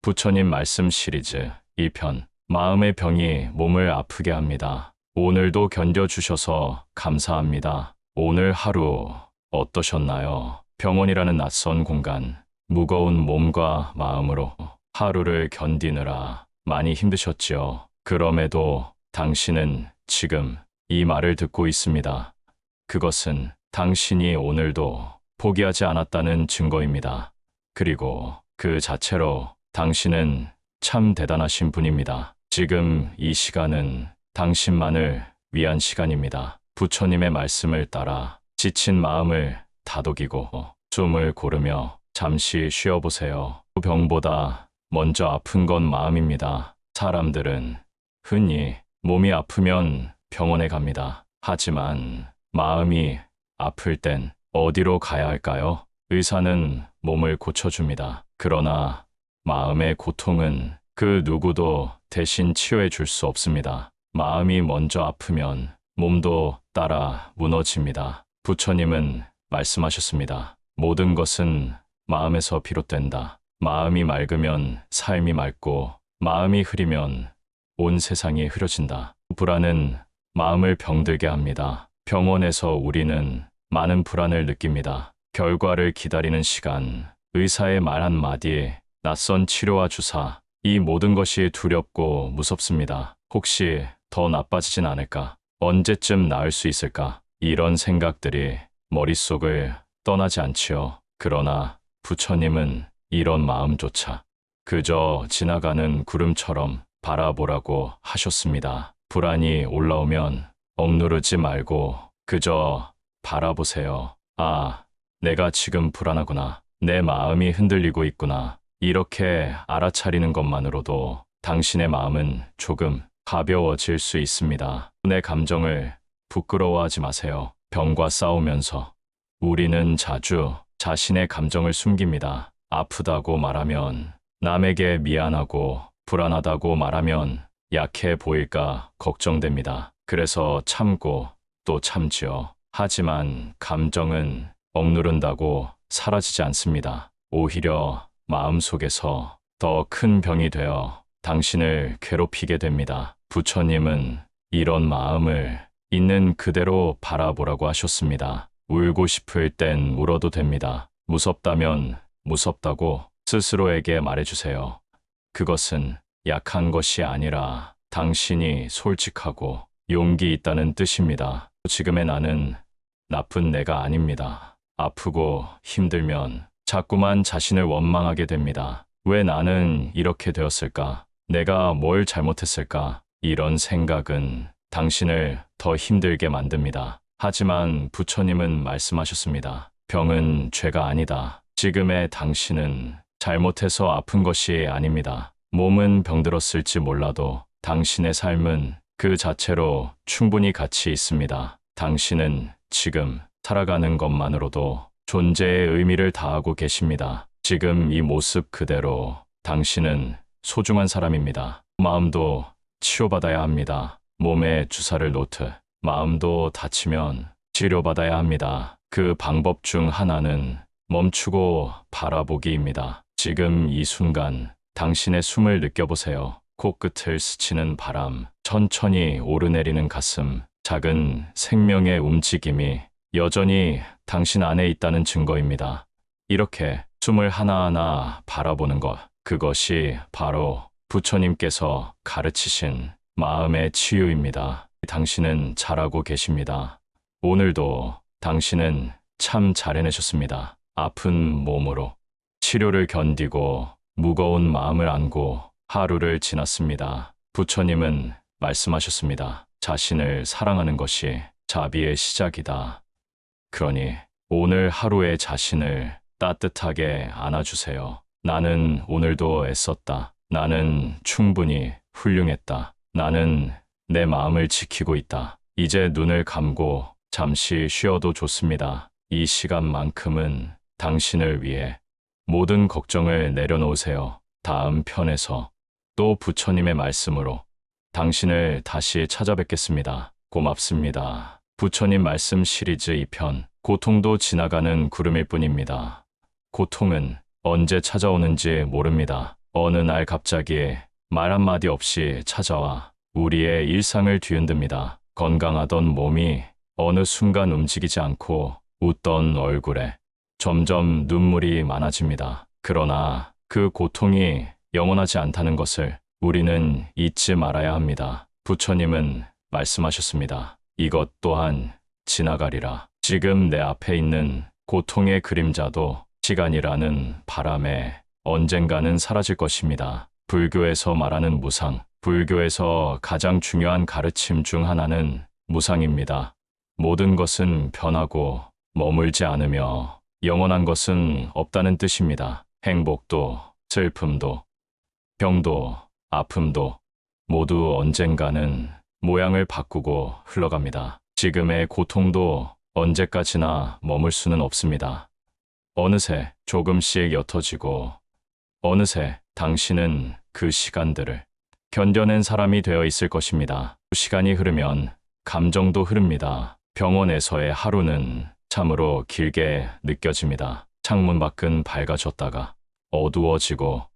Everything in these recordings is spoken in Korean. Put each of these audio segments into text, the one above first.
부처님 말씀 시리즈 2편. 마음의 병이 몸을 아프게 합니다. 오늘도 견뎌주셔서 감사합니다. 오늘 하루 어떠셨나요? 병원이라는 낯선 공간, 무거운 몸과 마음으로 하루를 견디느라 많이 힘드셨지요. 그럼에도 당신은 지금 이 말을 듣고 있습니다. 그것은 당신이 오늘도 포기하지 않았다는 증거입니다. 그리고 그 자체로 당신은 참 대단하신 분입니다. 지금 이 시간은 당신만을 위한 시간입니다. 부처님의 말씀을 따라 지친 마음을 다독이고 숨을 고르며 잠시 쉬어보세요. 병보다 먼저 아픈 건 마음입니다. 사람들은 흔히 몸이 아프면 병원에 갑니다. 하지만 마음이 아플 땐 어디로 가야 할까요? 의사는 몸을 고쳐줍니다. 그러나 마음의 고통은 그 누구도 대신 치료해 줄 수 없습니다. 마음이 먼저 아프면 몸도 따라 무너집니다. 부처님은 말씀하셨습니다. 모든 것은 마음에서 비롯된다. 마음이 맑으면 삶이 맑고 마음이 흐리면 온 세상이 흐려진다. 불안은 마음을 병들게 합니다. 병원에서 우리는 많은 불안을 느낍니다. 결과를 기다리는 시간, 의사의 말 한마디, 낯선 치료와 주사, 이 모든 것이 두렵고 무섭습니다. 혹시 더 나빠지진 않을까? 언제쯤 나을 수 있을까? 이런 생각들이 머릿속을 떠나지 않지요. 그러나 부처님은 이런 마음조차 그저 지나가는 구름처럼 바라보라고 하셨습니다. 불안이 올라오면 억누르지 말고 그저 바라보세요. 아, 내가 지금 불안하구나. 내 마음이 흔들리고 있구나. 이렇게 알아차리는 것만으로도 당신의 마음은 조금 가벼워질 수 있습니다. 내 감정을 부끄러워하지 마세요. 병과 싸우면서 우리는 자주 자신의 감정을 숨깁니다. 아프다고 말하면 남에게 미안하고 불안하다고 말하면 약해 보일까 걱정됩니다. 그래서 참고 또 참지요. 하지만 감정은 억누른다고 사라지지 않습니다. 오히려 마음속에서 더 큰 병이 되어 당신을 괴롭히게 됩니다. 부처님은 이런 마음을 있는 그대로 바라보라고 하셨습니다. 울고 싶을 땐 울어도 됩니다. 무섭다면 무섭다고 스스로에게 말해주세요. 그것은 약한 것이 아니라 당신이 솔직하고 용기 있다는 뜻입니다. 지금의 나는 나쁜 내가 아닙니다. 아프고 힘들면 자꾸만 자신을 원망하게 됩니다. 왜 나는 이렇게 되었을까? 내가 뭘 잘못했을까? 이런 생각은 당신을 더 힘들게 만듭니다. 하지만 부처님은 말씀하셨습니다. 병은 죄가 아니다. 지금의 당신은 잘못해서 아픈 것이 아닙니다. 몸은 병들었을지 몰라도 당신의 삶은 그 자체로 충분히 가치 있습니다. 당신은 지금 살아가는 것만으로도 존재의 의미를 다하고 계십니다. 지금 이 모습 그대로 당신은 소중한 사람입니다. 마음도 치료받아야 합니다. 몸에 주사를 놓듯 마음도 다치면 치료받아야 합니다. 그 방법 중 하나는 멈추고 바라보기입니다. 지금 이 순간 당신의 숨을 느껴보세요. 코끝을 스치는 바람, 천천히 오르내리는 가슴, 작은 생명의 움직임이 여전히 당신 안에 있다는 증거입니다. 이렇게 숨을 하나하나 바라보는 것, 그것이 바로 부처님께서 가르치신 마음의 치유입니다. 당신은 잘하고 계십니다. 오늘도 당신은 참 잘 해내셨습니다. 아픈 몸으로 치료를 견디고 무거운 마음을 안고 하루를 지났습니다. 부처님은 말씀하셨습니다. 자신을 사랑하는 것이 자비의 시작이다. 그러니 오늘 하루의 자신을 따뜻하게 안아주세요. 나는 오늘도 애썼다. 나는 충분히 훌륭했다. 나는 내 마음을 지키고 있다. 이제 눈을 감고 잠시 쉬어도 좋습니다. 이 시간만큼은 당신을 위해 모든 걱정을 내려놓으세요. 다음 편에서 또 부처님의 말씀으로 당신을 다시 찾아뵙겠습니다. 고맙습니다. 부처님 말씀 시리즈 2편. 고통도 지나가는 구름일 뿐입니다. 고통은 언제 찾아오는지 모릅니다. 어느 날 갑자기 말 한마디 없이 찾아와 우리의 일상을 뒤흔듭니다. 건강하던 몸이 어느 순간 움직이지 않고 웃던 얼굴에 점점 눈물이 많아집니다. 그러나 그 고통이 영원하지 않다는 것을 우리는 잊지 말아야 합니다. 부처님은 말씀하셨습니다. 이것 또한 지나가리라. 지금 내 앞에 있는 고통의 그림자도 시간이라는 바람에 언젠가는 사라질 것입니다. 불교에서 말하는 무상, 불교에서 가장 중요한 가르침 중 하나는 무상입니다. 모든 것은 변하고 머물지 않으며 영원한 것은 없다는 뜻입니다. 행복도, 슬픔도, 병도, 아픔도 모두 언젠가는 모양을 바꾸고 흘러갑니다. 지금의 고통도 언제까지나 머물 수는 없습니다. 어느새 조금씩 옅어지고 어느새 당신은 그 시간들을 견뎌낸 사람이 되어 있을 것입니다. 시간이 흐르면 감정도 흐릅니다. 병원에서의 하루는 참으로 길게 느껴집니다. 창문 밖은 밝아졌다가 어두워지고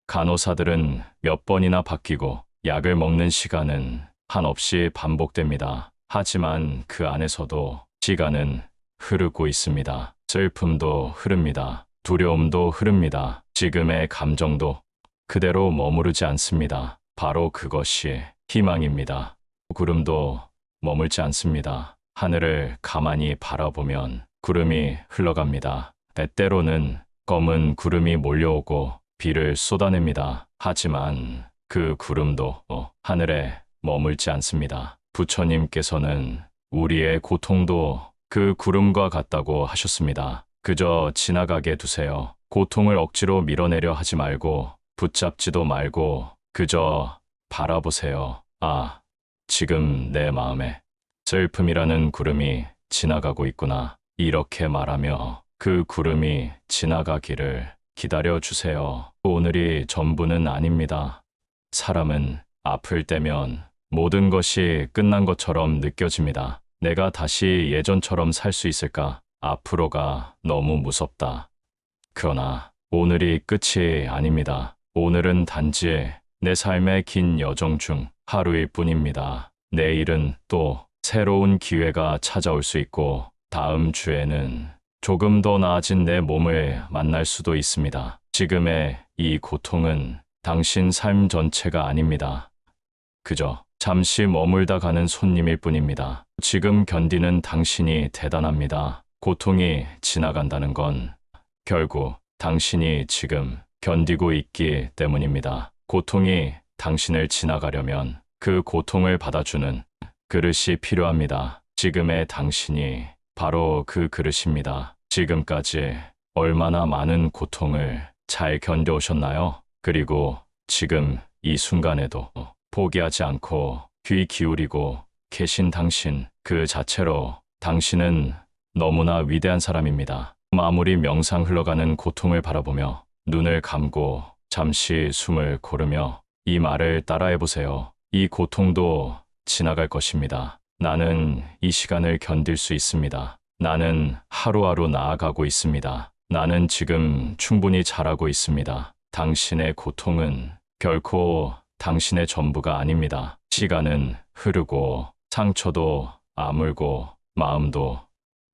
간호사들은 몇 번이나 바뀌고 약을 먹는 시간은 한없이 반복됩니다. 하지만 그 안에서도 시간은 흐르고 있습니다. 슬픔도 흐릅니다. 두려움도 흐릅니다. 지금의 감정도 그대로 머무르지 않습니다. 바로 그것이 희망입니다. 구름도 머물지 않습니다. 하늘을 가만히 바라보면 구름이 흘러갑니다. 때때로는 검은 구름이 몰려오고 비를 쏟아냅니다. 하지만 그 구름도 하늘에 머물지 않습니다. 부처님께서는 우리의 고통도 그 구름과 같다고 하셨습니다. 그저 지나가게 두세요. 고통을 억지로 밀어내려 하지 말고 붙잡지도 말고 그저 바라보세요. 아, 지금 내 마음에 슬픔이라는 구름이 지나가고 있구나. 이렇게 말하며 그 구름이 지나가기를 기다려 주세요. 오늘이 전부는 아닙니다. 사람은 아플 때면 모든 것이 끝난 것처럼 느껴집니다. 내가 다시 예전처럼 살 수 있을까? 앞으로가 너무 무섭다. 그러나 오늘이 끝이 아닙니다. 오늘은 단지 내 삶의 긴 여정 중 하루일 뿐입니다. 내일은 또 새로운 기회가 찾아올 수 있고 다음 주에는 조금 더 나아진 내 몸을 만날 수도 있습니다. 지금의 이 고통은 당신 삶 전체가 아닙니다. 그저 잠시 머물다 가는 손님일 뿐입니다. 지금 견디는 당신이 대단합니다. 고통이 지나간다는 건 결국 당신이 지금 견디고 있기 때문입니다. 고통이 당신을 지나가려면 그 고통을 받아주는 그릇이 필요합니다. 지금의 당신이 바로 그 그릇입니다. 지금까지 얼마나 많은 고통을 잘 견뎌오셨나요? 그리고 지금 이 순간에도 포기하지 않고 귀 기울이고 계신 당신 그 자체로 당신은 너무나 위대한 사람입니다. 아무리 명상 흘러가는 고통을 바라보며 눈을 감고 잠시 숨을 고르며 이 말을 따라해보세요. 이 고통도 지나갈 것입니다. 나는 이 시간을 견딜 수 있습니다. 나는 하루하루 나아가고 있습니다. 나는 지금 충분히 잘하고 있습니다. 당신의 고통은 결코 당신의 전부가 아닙니다. 시간은 흐르고 상처도 아물고 마음도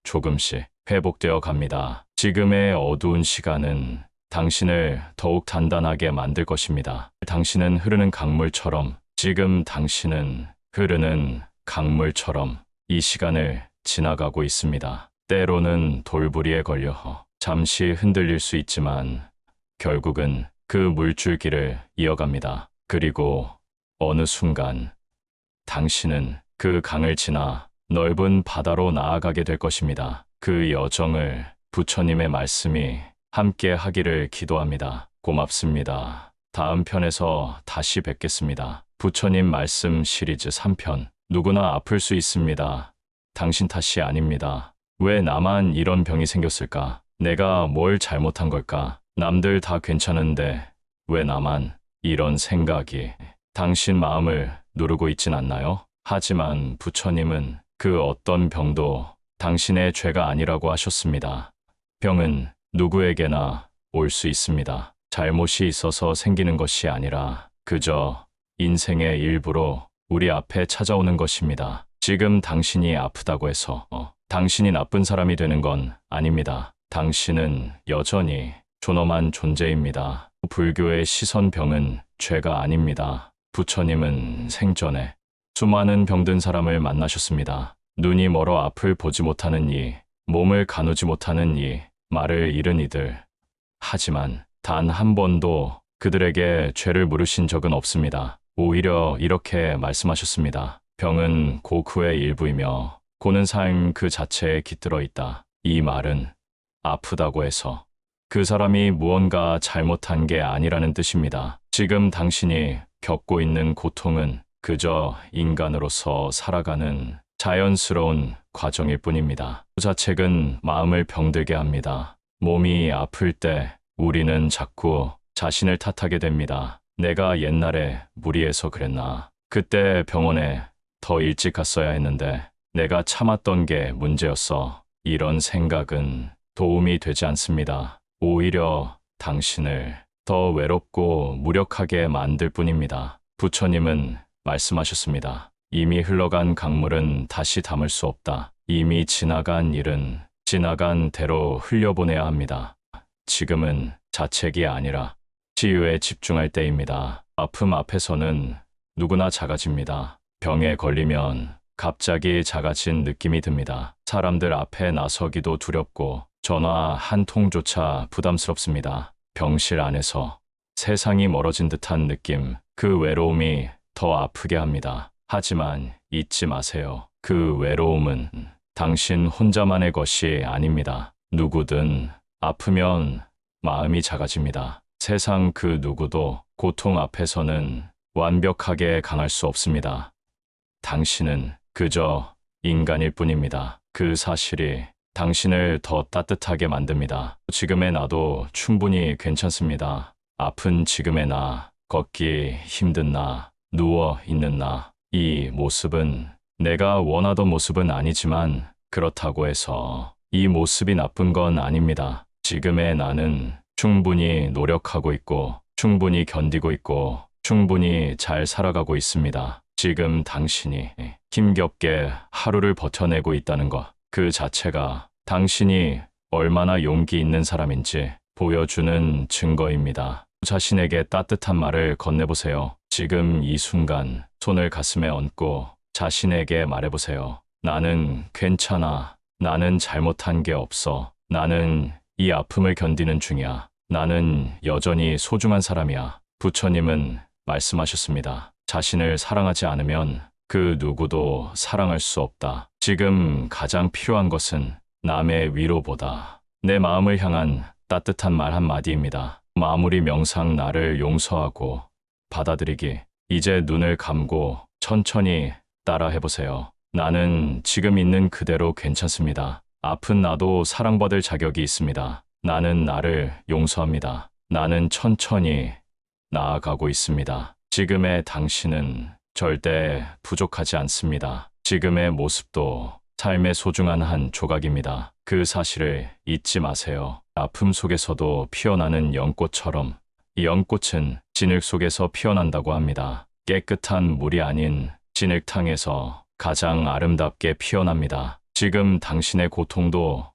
조금씩 회복되어 갑니다. 지금의 어두운 시간은 당신을 더욱 단단하게 만들 것입니다. 당신은 흐르는 강물처럼, 지금 당신은 흐르는 강물처럼 이 시간을 지나가고 있습니다. 때로는 돌부리에 걸려 잠시 흔들릴 수 있지만 결국은 그 물줄기를 이어갑니다. 그리고 어느 순간 당신은 그 강을 지나 넓은 바다로 나아가게 될 것입니다. 그 여정을 부처님의 말씀이 함께 하기를 기도합니다. 고맙습니다. 다음 편에서 다시 뵙겠습니다. 부처님 말씀 시리즈 3편. 누구나 아플 수 있습니다. 당신 탓이 아닙니다. 왜 나만 이런 병이 생겼을까? 내가 뭘 잘못한 걸까? 남들 다 괜찮은데 왜 나만? 이런 생각이 당신 마음을 누르고 있진 않나요? 하지만 부처님은 그 어떤 병도 당신의 죄가 아니라고 하셨습니다. 병은 누구에게나 올 수 있습니다. 잘못이 있어서 생기는 것이 아니라 그저 인생의 일부로 우리 앞에 찾아오는 것입니다. 지금 당신이 아프다고 해서 당신이 나쁜 사람이 되는 건 아닙니다. 당신은 여전히 존엄한 존재입니다. 불교의 시선병은 죄가 아닙니다. 부처님은 생전에 수많은 병든 사람을 만나셨습니다. 눈이 멀어 앞을 보지 못하는 이, 몸을 가누지 못하는 이, 말을 잃은 이들. 하지만 단 한 번도 그들에게 죄를 물으신 적은 없습니다. 오히려 이렇게 말씀하셨습니다. 병은 고크의 일부이며 고는 삶 그 자체에 깃들어 있다. 이 말은 아프다고 해서 그 사람이 무언가 잘못한 게 아니라는 뜻입니다. 지금 당신이 겪고 있는 고통은 그저 인간으로서 살아가는 자연스러운 과정일 뿐입니다. 부자책은 마음을 병들게 합니다. 몸이 아플 때 우리는 자꾸 자신을 탓하게 됩니다. 내가 옛날에 무리해서 그랬나? 그때 병원에 더 일찍 갔어야 했는데 내가 참았던 게 문제였어. 이런 생각은 도움이 되지 않습니다. 오히려 당신을 더 외롭고 무력하게 만들 뿐입니다. 부처님은 말씀하셨습니다. 이미 흘러간 강물은 다시 담을 수 없다. 이미 지나간 일은 지나간 대로 흘려보내야 합니다. 지금은 자책이 아니라 치유에 집중할 때입니다. 아픔 앞에서는 누구나 작아집니다. 병에 걸리면 갑자기 작아진 느낌이 듭니다. 사람들 앞에 나서기도 두렵고 전화 한 통조차 부담스럽습니다. 병실 안에서 세상이 멀어진 듯한 느낌, 그 외로움이 더 아프게 합니다. 하지만 잊지 마세요. 그 외로움은 당신 혼자만의 것이 아닙니다. 누구든 아프면 마음이 작아집니다. 세상 그 누구도 고통 앞에서는 완벽하게 강할 수 없습니다. 당신은 그저 인간일 뿐입니다. 그 사실이 당신을 더 따뜻하게 만듭니다. 지금의 나도 충분히 괜찮습니다. 아픈 지금의 나, 걷기 힘든 나, 누워 있는 나. 이 모습은 내가 원하던 모습은 아니지만 그렇다고 해서 이 모습이 나쁜 건 아닙니다. 지금의 나는 충분히 노력하고 있고 충분히 견디고 있고 충분히 잘 살아가고 있습니다. 지금 당신이 힘겹게 하루를 버텨내고 있다는 것, 그 자체가 당신이 얼마나 용기 있는 사람인지 보여주는 증거입니다. 자신에게 따뜻한 말을 건네보세요. 지금 이 순간 손을 가슴에 얹고 자신에게 말해보세요. 나는 괜찮아. 나는 잘못한 게 없어. 나는 이 아픔을 견디는 중이야. 나는 여전히 소중한 사람이야. 부처님은 말씀하셨습니다. 자신을 사랑하지 않으면 그 누구도 사랑할 수 없다. 지금 가장 필요한 것은 남의 위로보다 내 마음을 향한 따뜻한 말 한마디입니다. 마무리 명상 나를 용서하고 받아들이기. 이제 눈을 감고 천천히 따라 해보세요. 나는 지금 있는 그대로 괜찮습니다. 아픈 나도 사랑받을 자격이 있습니다. 나는 나를 용서합니다. 나는 천천히 나아가고 있습니다. 지금의 당신은 절대 부족하지 않습니다. 지금의 모습도 삶의 소중한 한 조각입니다. 그 사실을 잊지 마세요. 아픔 속에서도 피어나는 연꽃처럼 이 연꽃은 진흙 속에서 피어난다고 합니다. 깨끗한 물이 아닌 진흙탕에서 가장 아름답게 피어납니다. 지금 당신의 고통도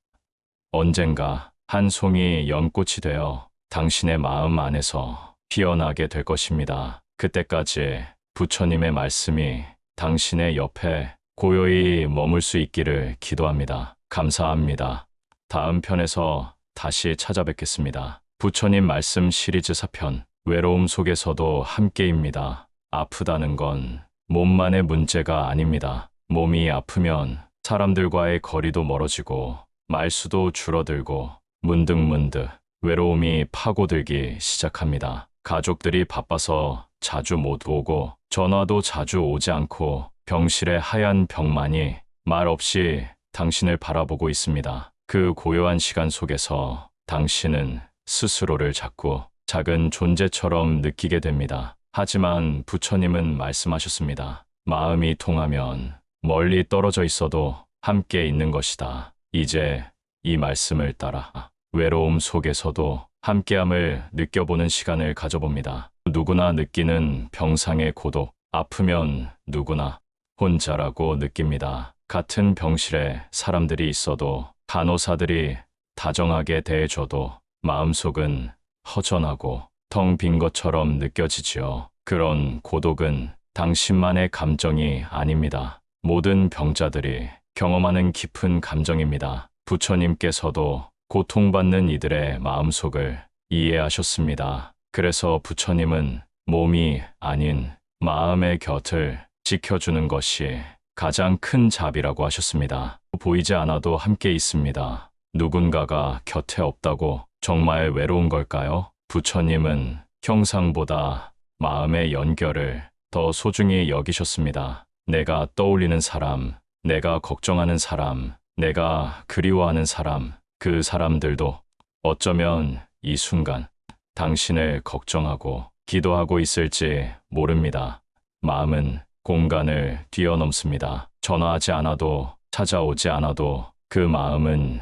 언젠가 한 송이 연꽃이 되어 당신의 마음 안에서 피어나게 될 것입니다. 그때까지 부처님의 말씀이 당신의 옆에 고요히 머물 수 있기를 기도합니다. 감사합니다. 다음 편에서 다시 찾아뵙겠습니다. 부처님 말씀 시리즈 4편, 외로움 속에서도 함께입니다. 아프다는 건 몸만의 문제가 아닙니다. 몸이 아프면 사람들과의 거리도 멀어지고 말수도 줄어들고 문득문득 외로움이 파고들기 시작합니다. 가족들이 바빠서 자주 못 오고 전화도 자주 오지 않고 병실의 하얀 벽만이 말없이 당신을 바라보고 있습니다. 그 고요한 시간 속에서 당신은 스스로를 자꾸 작은 존재처럼 느끼게 됩니다. 하지만 부처님은 말씀하셨습니다. 마음이 통하면 멀리 떨어져 있어도 함께 있는 것이다. 이제 이 말씀을 따라 외로움 속에서도 함께함을 느껴보는 시간을 가져봅니다. 누구나 느끼는 병상의 고독, 아프면 누구나 혼자라고 느낍니다. 같은 병실에 사람들이 있어도 간호사들이 다정하게 대해줘도 마음속은 허전하고 텅 빈 것처럼 느껴지지요. 그런 고독은 당신만의 감정이 아닙니다. 모든 병자들이 경험하는 깊은 감정입니다. 부처님께서도 고통받는 이들의 마음속을 이해하셨습니다. 그래서 부처님은 몸이 아닌 마음의 곁을 지켜주는 것이 가장 큰 자비라고 하셨습니다. 보이지 않아도 함께 있습니다. 누군가가 곁에 없다고 정말 외로운 걸까요? 부처님은 형상보다 마음의 연결을 더 소중히 여기셨습니다. 내가 떠올리는 사람, 내가 걱정하는 사람, 내가 그리워하는 사람, 그 사람들도 어쩌면 이 순간 당신을 걱정하고 기도하고 있을지 모릅니다. 마음은 공간을 뛰어넘습니다. 전화하지 않아도 찾아오지 않아도 그 마음은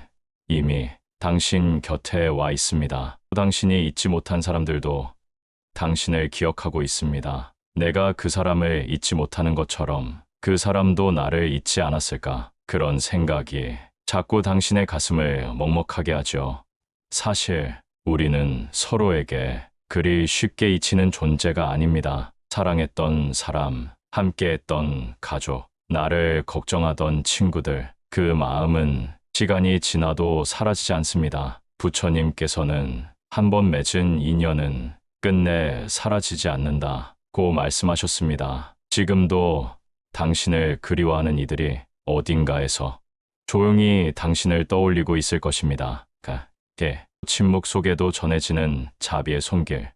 이미 당신 곁에 와 있습니다. 당신이 잊지 못한 사람들도 당신을 기억하고 있습니다. 내가 그 사람을 잊지 못하는 것처럼 그 사람도 나를 잊지 않았을까? 그런 생각이 자꾸 당신의 가슴을 먹먹하게 하죠. 사실 우리는 서로에게 그리 쉽게 잊히는 존재가 아닙니다. 사랑했던 사람, 함께했던 가족, 나를 걱정하던 친구들, 그 마음은 시간이 지나도 사라지지 않습니다. 부처님께서는 한 번 맺은 인연은 끝내 사라지지 않는다고 말씀하셨습니다. 지금도 당신을 그리워하는 이들이 어딘가에서 조용히 당신을 떠올리고 있을 것입니다. 침묵 속에도 전해지는 자비의 손길.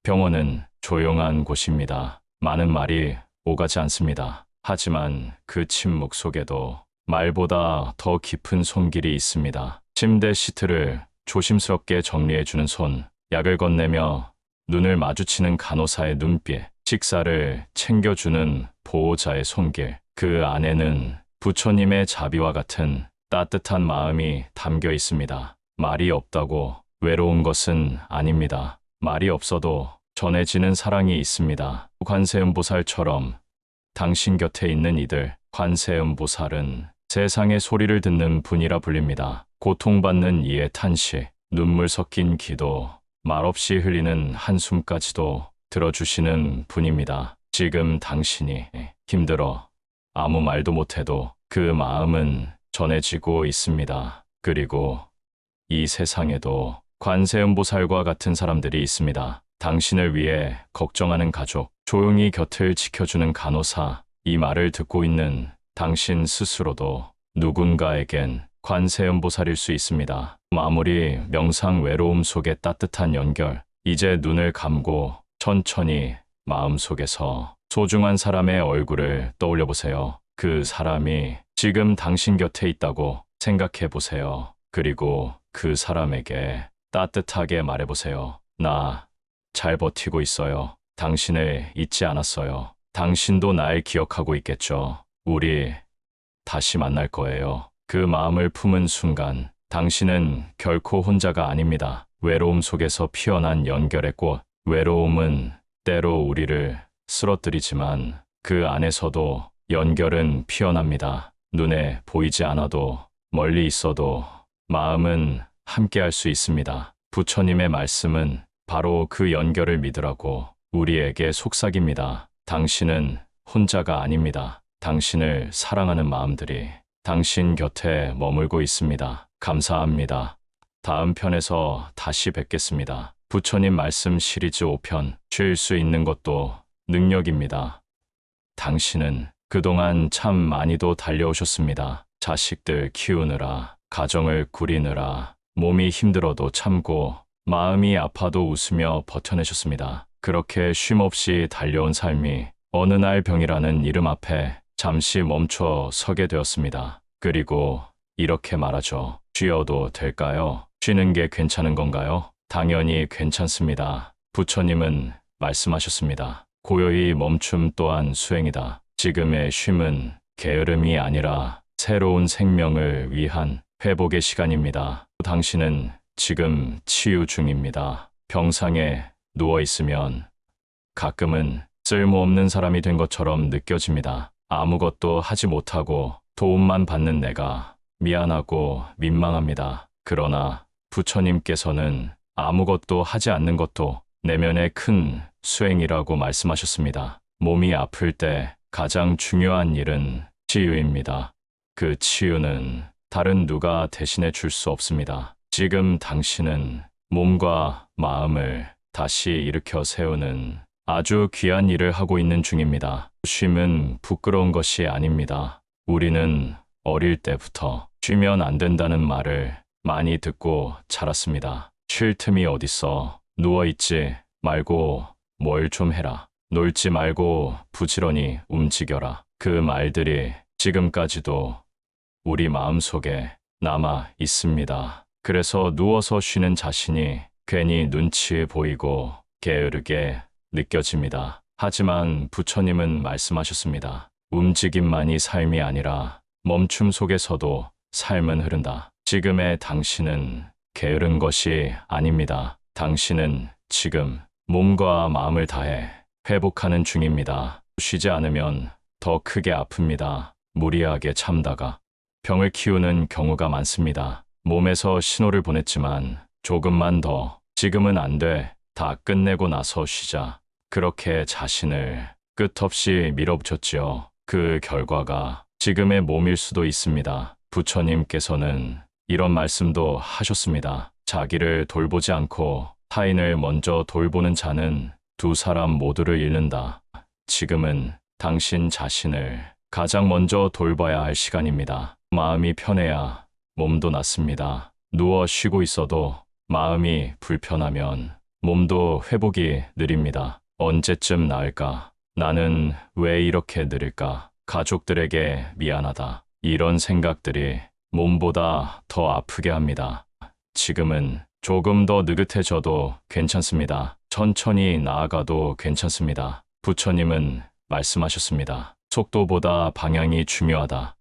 병원은 조용한 곳입니다. 많은 말이 오가지 않습니다. 하지만 그 침묵 속에도 말보다 더 깊은 손길이 있습니다. 침대 시트를 조심스럽게 정리해주는 손, 약을 건네며 눈을 마주치는 간호사의 눈빛, 식사를 챙겨주는 보호자의 손길, 그 안에는 부처님의 자비와 같은 따뜻한 마음이 담겨 있습니다. 말이 없다고 외로운 것은 아닙니다. 말이 없어도 전해지는 사랑이 있습니다. 관세음보살처럼 당신 곁에 있는 이들, 관세음보살은 세상의 소리를 듣는 분이라 불립니다. 고통받는 이의 탄식, 눈물 섞인 기도, 말없이 흘리는 한숨까지도 들어주시는 분입니다. 지금 당신이 힘들어 아무 말도 못해도 그 마음은 전해지고 있습니다. 그리고 이 세상에도 관세음보살과 같은 사람들이 있습니다. 당신을 위해 걱정하는 가족, 조용히 곁을 지켜주는 간호사, 이 말을 듣고 있는 당신 스스로도 누군가에겐 관세음보살일 수 있습니다. 아무리 명상 외로움 속의 따뜻한 연결, 이제 눈을 감고 천천히 마음속에서 소중한 사람의 얼굴을 떠올려 보세요. 그 사람이 지금 당신 곁에 있다고 생각해 보세요. 그리고 그 사람에게 따뜻하게 말해 보세요. 나 잘 버티고 있어요. 당신을 잊지 않았어요. 당신도 날 기억하고 있겠죠. 우리 다시 만날 거예요. 그 마음을 품은 순간 당신은 결코 혼자가 아닙니다. 외로움 속에서 피어난 연결의 꽃. 외로움은 때로 우리를 쓰러뜨리지만 그 안에서도 연결은 피어납니다. 눈에 보이지 않아도 멀리 있어도 마음은 함께할 수 있습니다. 부처님의 말씀은 바로 그 연결을 믿으라고 우리에게 속삭입니다. 당신은 혼자가 아닙니다. 당신을 사랑하는 마음들이 당신 곁에 머물고 있습니다. 감사합니다. 다음 편에서 다시 뵙겠습니다. 부처님 말씀 시리즈 5편, 쉴 수 있는 것도 능력입니다. 당신은 그동안 참 많이도 달려오셨습니다. 자식들 키우느라, 가정을 꾸리느라, 몸이 힘들어도 참고, 마음이 아파도 웃으며 버텨내셨습니다. 그렇게 쉼없이 달려온 삶이 어느 날 병이라는 이름 앞에 잠시 멈춰 서게 되었습니다. 그리고 이렇게 말하죠. 쉬어도 될까요? 쉬는 게 괜찮은 건가요? 당연히 괜찮습니다. 부처님은 말씀하셨습니다. 고요히 멈춤 또한 수행이다. 지금의 쉼은 게으름이 아니라 새로운 생명을 위한 회복의 시간입니다. 당신은 지금 치유 중입니다. 병상에 누워 있으면 가끔은 쓸모없는 사람이 된 것처럼 느껴집니다. 아무것도 하지 못하고 도움만 받는 내가 미안하고 민망합니다. 그러나 부처님께서는 아무것도 하지 않는 것도 내면의 큰 수행이라고 말씀하셨습니다. 몸이 아플 때 가장 중요한 일은 치유입니다. 그 치유는 다른 누가 대신해 줄 수 없습니다. 지금 당신은 몸과 마음을 다시 일으켜 세우는 아주 귀한 일을 하고 있는 중입니다. 쉼은 부끄러운 것이 아닙니다. 우리는 어릴 때부터 쉬면 안 된다는 말을 많이 듣고 자랐습니다. 쉴 틈이 어딨어. 누워있지 말고 뭘 좀 해라. 놀지 말고 부지런히 움직여라. 그 말들이 지금까지도 우리 마음속에 남아 있습니다. 그래서 누워서 쉬는 자신이 괜히 눈치 보이고 게으르게 느껴집니다. 하지만 부처님은 말씀하셨습니다. 움직임만이 삶이 아니라 멈춤 속에서도 삶은 흐른다. 지금의 당신은 게으른 것이 아닙니다. 당신은 지금 몸과 마음을 다해 회복하는 중입니다. 쉬지 않으면 더 크게 아픕니다. 무리하게 참다가 병을 키우는 경우가 많습니다. 몸에서 신호를 보냈지만 조금만 더, 지금은 안 돼, 다 끝내고 나서 쉬자. 그렇게 자신을 끝없이 밀어붙였지요. 그 결과가 지금의 몸일 수도 있습니다. 부처님께서는 이런 말씀도 하셨습니다. 자기를 돌보지 않고 타인을 먼저 돌보는 자는 두 사람 모두를 잃는다. 지금은 당신 자신을 가장 먼저 돌봐야 할 시간입니다. 마음이 편해야 몸도 낫습니다. 누워 쉬고 있어도 마음이 불편하면 몸도 회복이 느립니다. 언제쯤 나을까? 나는 왜 이렇게 느릴까? 가족들에게 미안하다. 이런 생각들이 몸보다 더 아프게 합니다. 지금은 조금 더 느긋해져도 괜찮습니다. 천천히 나아가도 괜찮습니다. 부처님은 말씀하셨습니다. 속도보다 방향이 중요하다.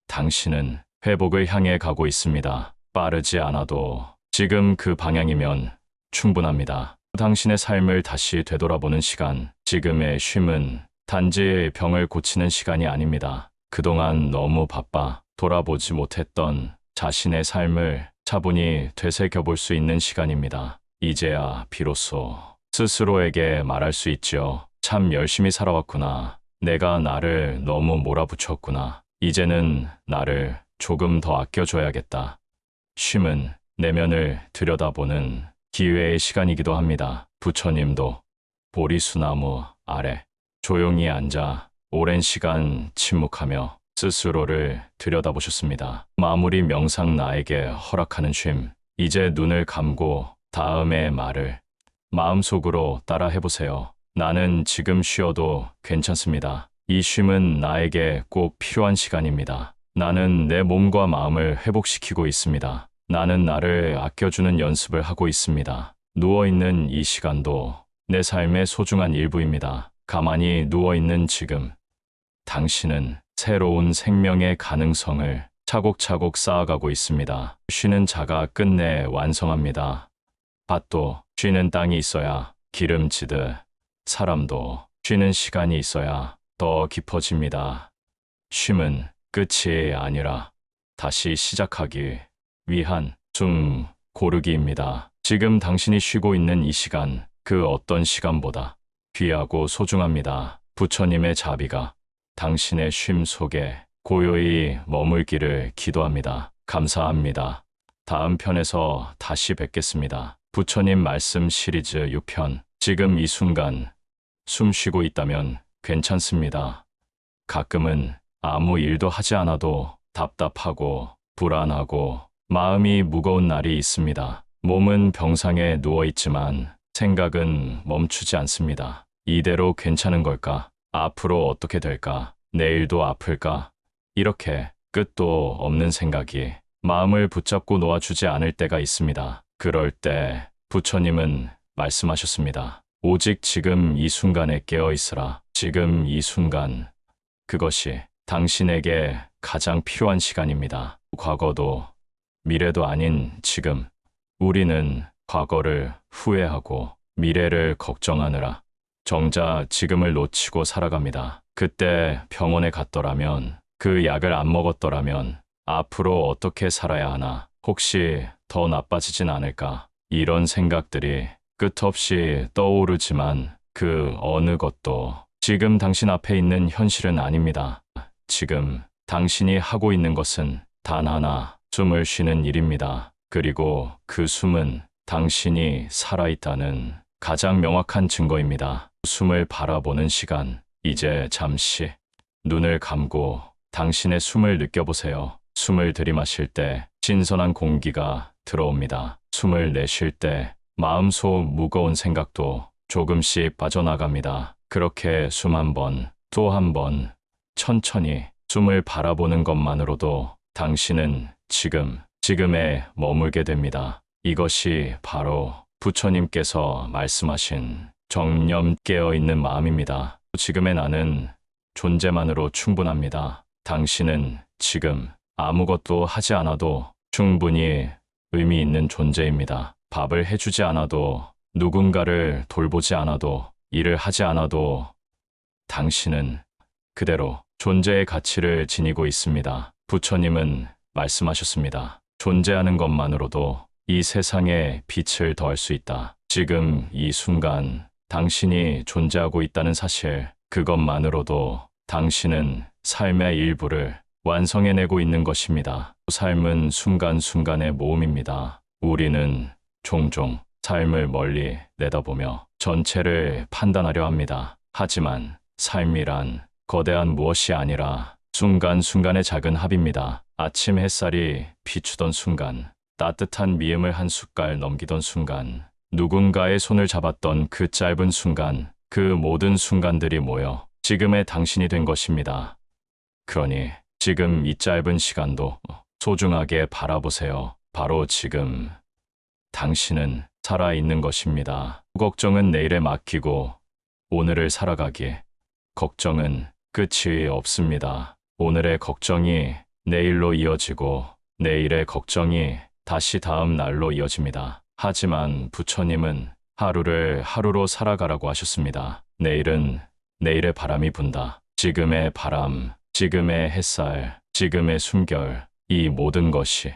당신은 회복을 향해 가고 있습니다. 빠르지 않아도 지금 그 방향이면 충분합니다. 당신의 삶을 다시 되돌아보는 시간, 지금의 쉼은 단지 병을 고치는 시간이 아닙니다. 그동안 너무 바빠 돌아보지 못했던 자신의 삶을 차분히 되새겨볼 수 있는 시간입니다. 이제야 비로소 스스로에게 말할 수 있죠. 참 열심히 살아왔구나. 내가 나를 너무 몰아붙였구나. 이제는 나를 조금 더 아껴줘야겠다. 쉼은 내면을 들여다보는 기회의 시간이기도 합니다. 부처님도 보리수나무 아래 조용히 앉아 오랜 시간 침묵하며 스스로를 들여다보셨습니다. 마무리 명상 나에게 허락하는 쉼. 이제 눈을 감고 다음의 말을 마음속으로 따라 해보세요. 나는 지금 쉬어도 괜찮습니다. 이 쉼은 나에게 꼭 필요한 시간입니다. 나는 내 몸과 마음을 회복시키고 있습니다. 나는 나를 아껴주는 연습을 하고 있습니다. 누워있는 이 시간도 내 삶의 소중한 일부입니다. 가만히 누워있는 지금, 당신은 새로운 생명의 가능성을 차곡차곡 쌓아가고 있습니다. 쉬는 자가 끝내 완성합니다. 밭도 쉬는 땅이 있어야 기름지듯 사람도 쉬는 시간이 있어야 더 깊어집니다. 쉼은 끝이 아니라 다시 시작하기 위한 숨 고르기입니다. 지금 당신이 쉬고 있는 이 시간, 그 어떤 시간보다 귀하고 소중합니다. 부처님의 자비가 당신의 쉼 속에 고요히 머물기를 기도합니다. 감사합니다. 다음 편에서 다시 뵙겠습니다. 부처님 말씀 시리즈 6편. 지금 이 순간 숨 쉬고 있다면 괜찮습니다. 가끔은 아무 일도 하지 않아도 답답하고 불안하고 마음이 무거운 날이 있습니다. 몸은 병상에 누워있지만 생각은 멈추지 않습니다. 이대로 괜찮은 걸까? 앞으로 어떻게 될까? 내일도 아플까? 이렇게 끝도 없는 생각이 마음을 붙잡고 놓아주지 않을 때가 있습니다. 그럴 때 부처님은 말씀하셨습니다. 오직 지금 이 순간에 깨어 있으라. 지금 이 순간, 그것이 당신에게 가장 필요한 시간입니다. 과거도 미래도 아닌 지금, 우리는 과거를 후회하고 미래를 걱정하느라 정작 지금을 놓치고 살아갑니다. 그때 병원에 갔더라면, 그 약을 안 먹었더라면 앞으로 어떻게 살아야 하나, 혹시 더 나빠지진 않을까, 이런 생각들이 끝없이 떠오르지만 그 어느 것도 지금 당신 앞에 있는 현실은 아닙니다. 지금 당신이 하고 있는 것은 단 하나, 숨을 쉬는 일입니다. 그리고 그 숨은 당신이 살아있다는 가장 명확한 증거입니다. 숨을 바라보는 시간, 이제 잠시 눈을 감고 당신의 숨을 느껴보세요. 숨을 들이마실 때 신선한 공기가 들어옵니다. 숨을 내쉴 때 마음속 무거운 생각도 조금씩 빠져나갑니다. 그렇게 숨 한 번, 또 한 번, 천천히 숨을 바라보는 것만으로도 당신은 지금에 머물게 됩니다. 이것이 바로 부처님께서 말씀하신 정념 깨어있는 마음입니다. 지금의 나는 존재만으로 충분합니다. 당신은 지금 아무것도 하지 않아도 충분히 의미 있는 존재입니다. 밥을 해주지 않아도, 누군가를 돌보지 않아도, 일을 하지 않아도 당신은 그대로 존재의 가치를 지니고 있습니다. 부처님은 말씀하셨습니다. 존재하는 것만으로도 이 세상에 빛을 더할 수 있다. 지금 이 순간 당신이 존재하고 있다는 사실, 그것만으로도 당신은 삶의 일부를 완성해내고 있는 것입니다. 삶은 순간순간의 모험입니다. 우리는 종종 삶을 멀리 내다보며 전체를 판단하려 합니다. 하지만 삶이란 거대한 무엇이 아니라 순간순간의 작은 합입니다. 아침 햇살이 비추던 순간, 따뜻한 미음을 한 숟갈 넘기던 순간, 누군가의 손을 잡았던 그 짧은 순간, 그 모든 순간들이 모여 지금의 당신이 된 것입니다. 그러니 지금 이 짧은 시간도 소중하게 바라보세요. 바로 지금 당신은 살아있는 것입니다. 걱정은 내일에 맡기고 오늘을 살아가기에, 걱정은 끝이 없습니다. 오늘의 걱정이 내일로 이어지고 내일의 걱정이 다시 다음 날로 이어집니다. 하지만 부처님은 하루를 하루로 살아가라고 하셨습니다. 내일은 내일의 바람이 분다. 지금의 바람, 지금의 햇살, 지금의 숨결, 이 모든 것이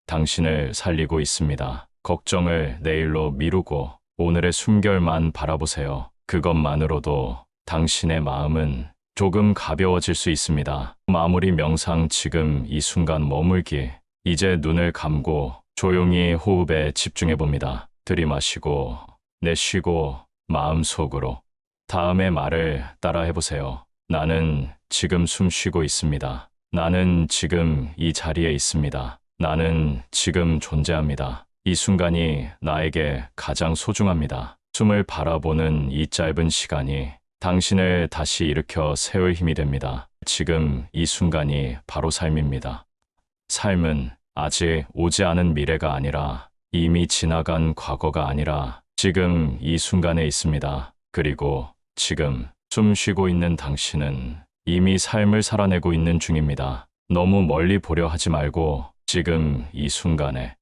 당신을 살리고 있습니다. 걱정을 내일로 미루고 오늘의 숨결만 바라보세요. 그것만으로도 당신의 마음은 조금 가벼워질 수 있습니다. 마무리 명상, 지금 이 순간 머물기. 이제 눈을 감고 조용히 호흡에 집중해 봅니다. 들이마시고 내쉬고 마음속으로 다음의 말을 따라해 보세요. 나는 지금 숨 쉬고 있습니다. 나는 지금 이 자리에 있습니다. 나는 지금 존재합니다. 이 순간이 나에게 가장 소중합니다. 숨을 바라보는 이 짧은 시간이 당신을 다시 일으켜 세울 힘이 됩니다. 지금 이 순간이 바로 삶입니다. 삶은 아직 오지 않은 미래가 아니라, 이미 지나간 과거가 아니라 지금 이 순간에 있습니다. 그리고 지금 숨 쉬고 있는 당신은 이미 삶을 살아내고 있는 중입니다. 너무 멀리 보려 하지 말고 지금 이 순간에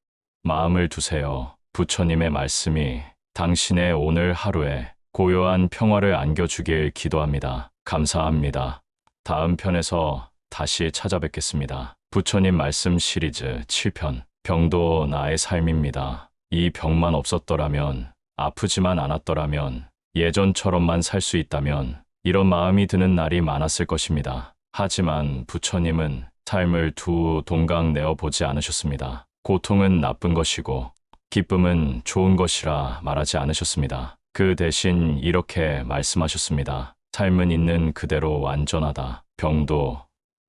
마음을 두세요. 부처님의 말씀이 당신의 오늘 하루에 고요한 평화를 안겨주길 기도합니다. 감사합니다. 다음 편에서 다시 찾아뵙겠습니다. 부처님 말씀 시리즈 7편, 병도 나의 삶입니다. 이 병만 없었더라면, 아프지만 않았더라면, 예전처럼만 살 수 있다면 이런 마음이 드는 날이 많았을 것입니다. 하지만 부처님은 삶을 두 동강 내어 보지 않으셨습니다. 고통은 나쁜 것이고 기쁨은 좋은 것이라 말하지 않으셨습니다. 그 대신 이렇게 말씀하셨습니다. 삶은 있는 그대로 완전하다. 병도,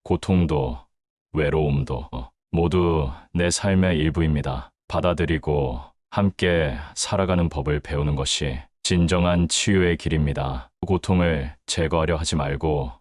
고통도, 외로움도 모두 내 삶의 일부입니다. 받아들이고 함께 살아가는 법을 배우는 것이 진정한 치유의 길입니다. 고통을 제거하려 하지 말고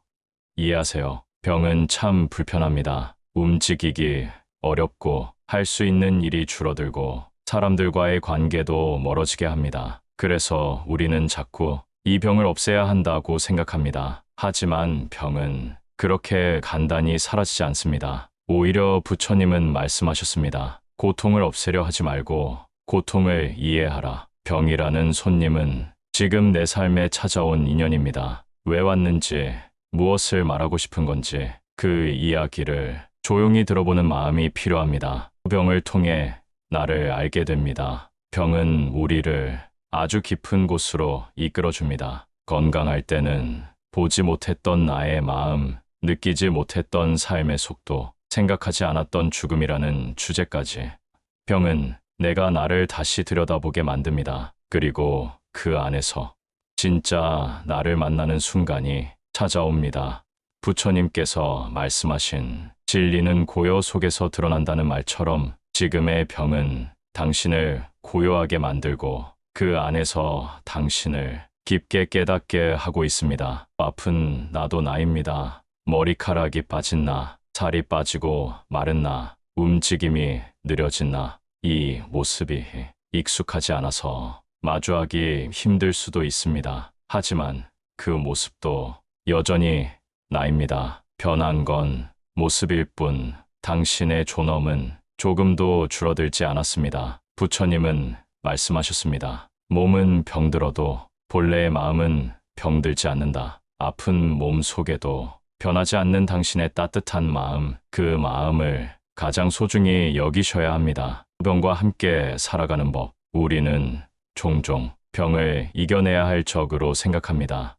이해하세요. 병은 참 불편합니다. 움직이기 어렵고 할 수 있는 일이 줄어들고 사람들과의 관계도 멀어지게 합니다. 그래서 우리는 자꾸 이 병을 없애야 한다고 생각합니다. 하지만 병은 그렇게 간단히 사라지지 않습니다. 오히려 부처님은 말씀하셨습니다. 고통을 없애려 하지 말고 고통을 이해하라. 병이라는 손님은 지금 내 삶에 찾아온 인연입니다. 왜 왔는지, 무엇을 말하고 싶은 건지 그 이야기를 조용히 들어보는 마음이 필요합니다. 병을 통해 나를 알게 됩니다. 병은 우리를 아주 깊은 곳으로 이끌어줍니다. 건강할 때는 보지 못했던 나의 마음, 느끼지 못했던 삶의 속도, 생각하지 않았던 죽음이라는 주제까지. 병은 내가 나를 다시 들여다보게 만듭니다. 그리고 그 안에서 진짜 나를 만나는 순간이 찾아옵니다. 부처님께서 말씀하신 진리는 고요 속에서 드러난다는 말처럼 지금의 병은 당신을 고요하게 만들고 그 안에서 당신을 깊게 깨닫게 하고 있습니다. 아픈 나도 나입니다. 머리카락이 빠진 나, 살이 빠지고 마른 나, 움직임이 느려진 나, 이 모습이 익숙하지 않아서 마주하기 힘들 수도 있습니다. 하지만 그 모습도 여전히 나입니다. 변한 건 모습일 뿐 당신의 존엄은 조금도 줄어들지 않았습니다. 부처님은 말씀하셨습니다. 몸은 병들어도 본래의 마음은 병들지 않는다. 아픈 몸 속에도 변하지 않는 당신의 따뜻한 마음, 그 마음을 가장 소중히 여기셔야 합니다. 병과 함께 살아가는 법. 우리는 종종 병을 이겨내야 할 적으로 생각합니다.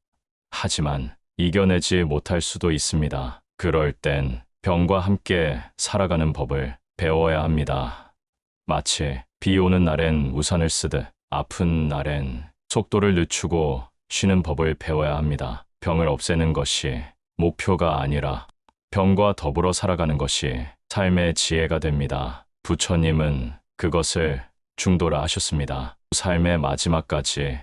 하지만 이겨내지 못할 수도 있습니다. 그럴 땐 병과 함께 살아가는 법을 배워야 합니다. 마치 비 오는 날엔 우산을 쓰듯 아픈 날엔 속도를 늦추고 쉬는 법을 배워야 합니다. 병을 없애는 것이 목표가 아니라 병과 더불어 살아가는 것이 삶의 지혜가 됩니다. 부처님은 그것을 중도라 하셨습니다. 삶의 마지막까지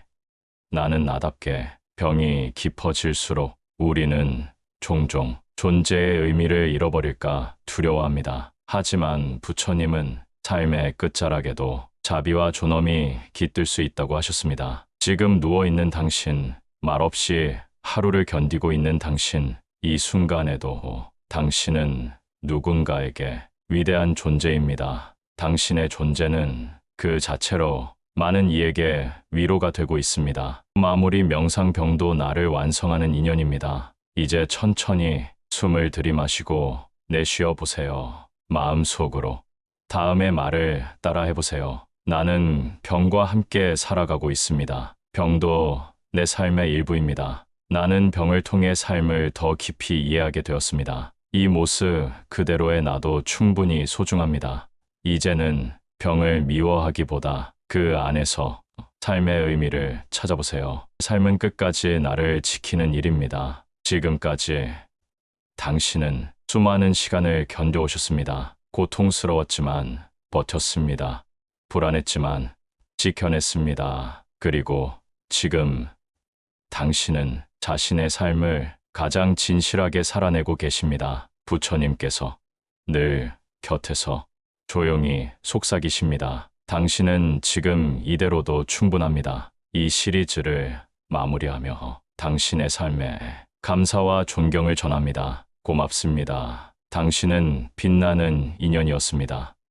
나는 나답게. 병이 깊어질수록 우리는 종종 존재의 의미를 잃어버릴까 두려워합니다. 하지만 부처님은 삶의 끝자락에도 자비와 존엄이 깃들 수 있다고 하셨습니다. 지금 누워있는 당신, 말없이 하루를 견디고 있는 당신, 이 순간에도 당신은 누군가에게 위대한 존재입니다. 당신의 존재는 그 자체로 많은 이에게 위로가 되고 있습니다. 마무리 명상병도 나를 완성하는 인연입니다. 이제 천천히 숨을 들이마시고 내쉬어 보세요. 마음속으로 다음의 말을 따라 해보세요. 나는 병과 함께 살아가고 있습니다. 병도 내 삶의 일부입니다. 나는 병을 통해 삶을 더 깊이 이해하게 되었습니다. 이 모습 그대로의 나도 충분히 소중합니다. 이제는 병을 미워하기보다 그 안에서 삶의 의미를 찾아보세요. 삶은 끝까지 나를 지키는 일입니다. 지금까지 당신은 수많은 시간을 견뎌오셨습니다. 고통스러웠지만 버텼습니다. 불안했지만 지켜냈습니다. 그리고 지금 당신은 자신의 삶을 가장 진실하게 살아내고 계십니다. 부처님께서 늘 곁에서 조용히 속삭이십니다. 당신은 지금 이대로도 충분합니다. 이 시리즈를 마무리하며 당신의 삶에 감사와 존경을 전합니다. 고맙습니다. 당신은 빛나는 인연이었습니다.